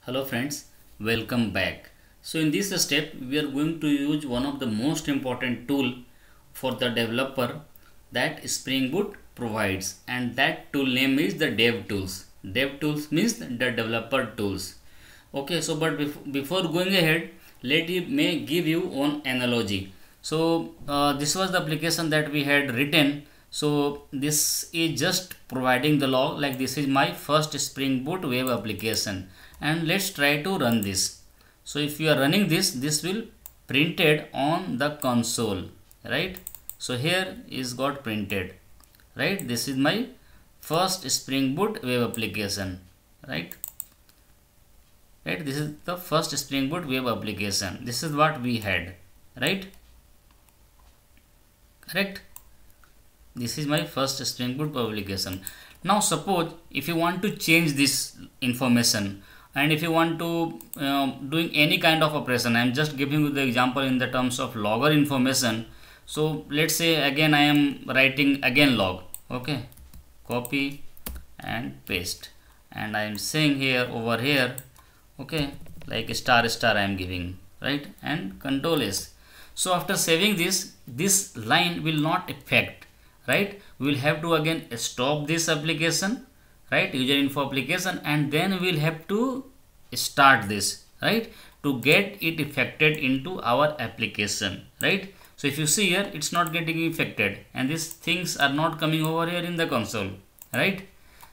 Hello friends, welcome back. So in this step we are going to use one of the most important tool for the developer that Spring Boot provides, and that tool name is the DevTools. DevTools means the developer tools. Okay, so but before going ahead, may give you one analogy. So this was the application that we had written. So this is just providing the log, like this is my first Spring Boot web application, and let's try to run this. So if you are running this will printed on the console, right? So here is got printed, right? This is my first Spring Boot web application, right? This is the first Spring Boot web application. This is what we had, right? Correct. This is my first Spring Boot publication. Now suppose if you want to change this information, and if you want to doing any kind of operation, I am just giving you the example in the terms of logger information. So let's say again I am writing again log, okay, copy and paste, and I am saying here over here, okay, like star I am giving, right, and control S. So after saving this line will not affect, right? We will have to again stop this application, right, user info application, and then we will have to start this, right, to get it affected into our application, right? So if you see here, it's not getting affected, and these things are not coming over here in the console, right?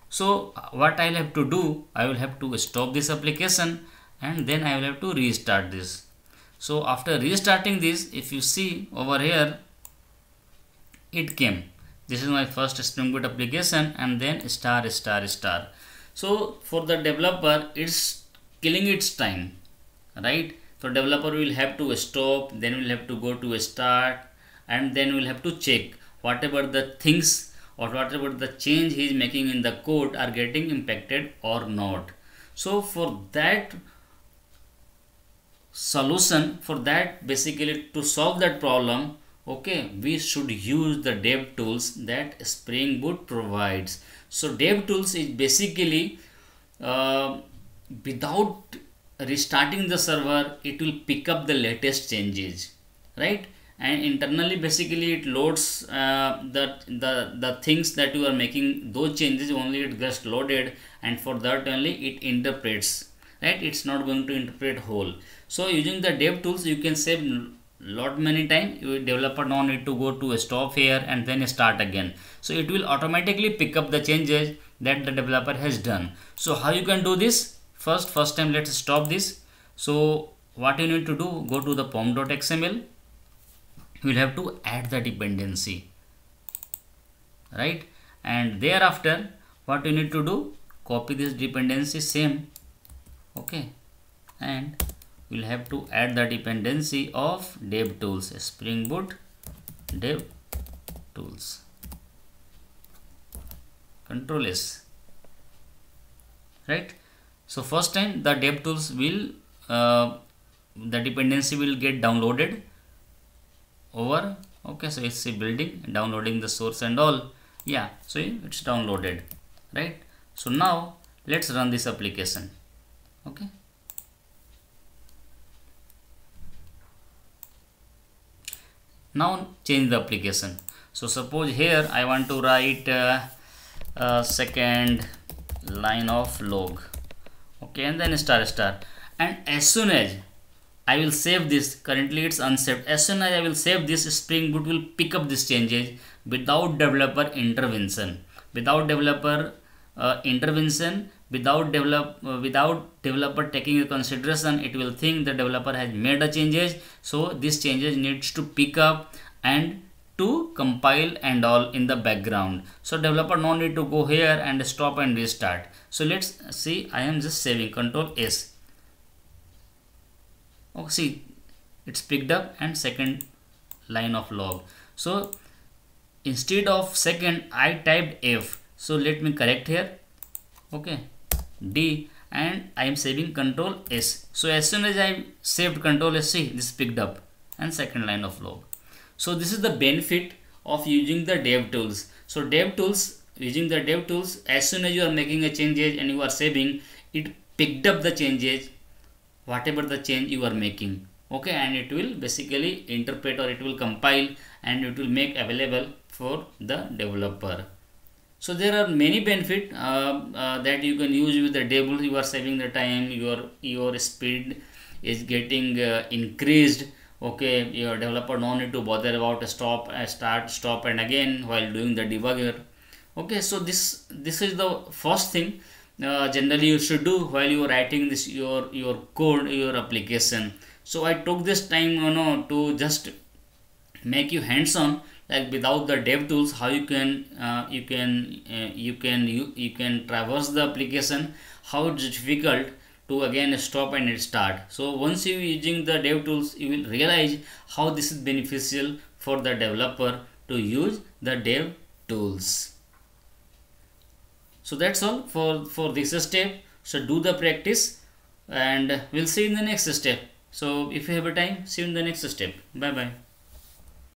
So what I will have to do, I will have to stop this application, and then I will have to restart this. So after restarting this, if you see over here, it came. This is my first Spring Boot application, and then star. So for the developer, it's killing its time, right? So developer will have to stop, then will have to go to start, and then will have to check whatever the things or whatever the change he is making in the code are getting impacted or not. So for that solution, for that basically to solve that problem, okay, we should use the DevTools that Spring Boot provides. So DevTools is basically without restarting the server, it will pick up the latest changes, right? And internally basically it loads the things that you are making, those changes only it gets loaded, and for that only it interprets, right? It's not going to interpret whole. So using the DevTools you can save lot many time. You developer don't need to go to stop here and then start again. So it will automatically pick up the changes that the developer has done. So how you can do this? First time let's stop this. So what you need to do, go to the pom.xml. You will have to add the dependency, right? And thereafter what you need to do, copy this dependency same, okay, and we'll have to add the dependency of DevTools, Spring Boot DevTools, control S, right? So first time the DevTools will the dependency will get downloaded over, okay, so it's a building, downloading the source and all, yeah, so it's downloaded, right? So now let's run this application, okay. Now change the application. So suppose here I want to write a second line of log, okay, and then star, and as soon as I will save this, currently it's unsaved, as soon as I will save this, Spring Boot will pick up these changes without developer intervention, without developer without developer taking into consideration. It will think the developer has made a changes, so these changes needs to pick up and to compile and all in the background. So developer no need to go here and stop and restart. So let's see, I am just saving, control S. Oh, see, it's picked up, and second line of log. So instead of second I typed F, so let me correct here, okay, D, and I am saving, control S. So as soon as I saved, control S, see, this picked up, and second line of log. So this is the benefit of using the DevTools. So DevTools, using the DevTools, as soon as you are making a changes and you are saving, it picked up the changes, whatever the change you are making. Okay, and it will basically interpret, or it will compile, and it will make available for the developer. So there are many benefits that you can use with the table. You are saving the time, your speed is getting increased. Okay, your developer no need to bother about start, stop, and again while doing the debugger. Okay, so this is the first thing generally you should do while you are writing this your code, your application. So I took this time, to just make you hands on, like without the dev tools, how you can traverse the application, how it's difficult to again stop and start. So once you using the dev tools, you will realize how this is beneficial for the developer to use the dev tools. So that's all for this step. So do the practice, and we'll see in the next step. So if you have a time, see you in the next step. Bye bye.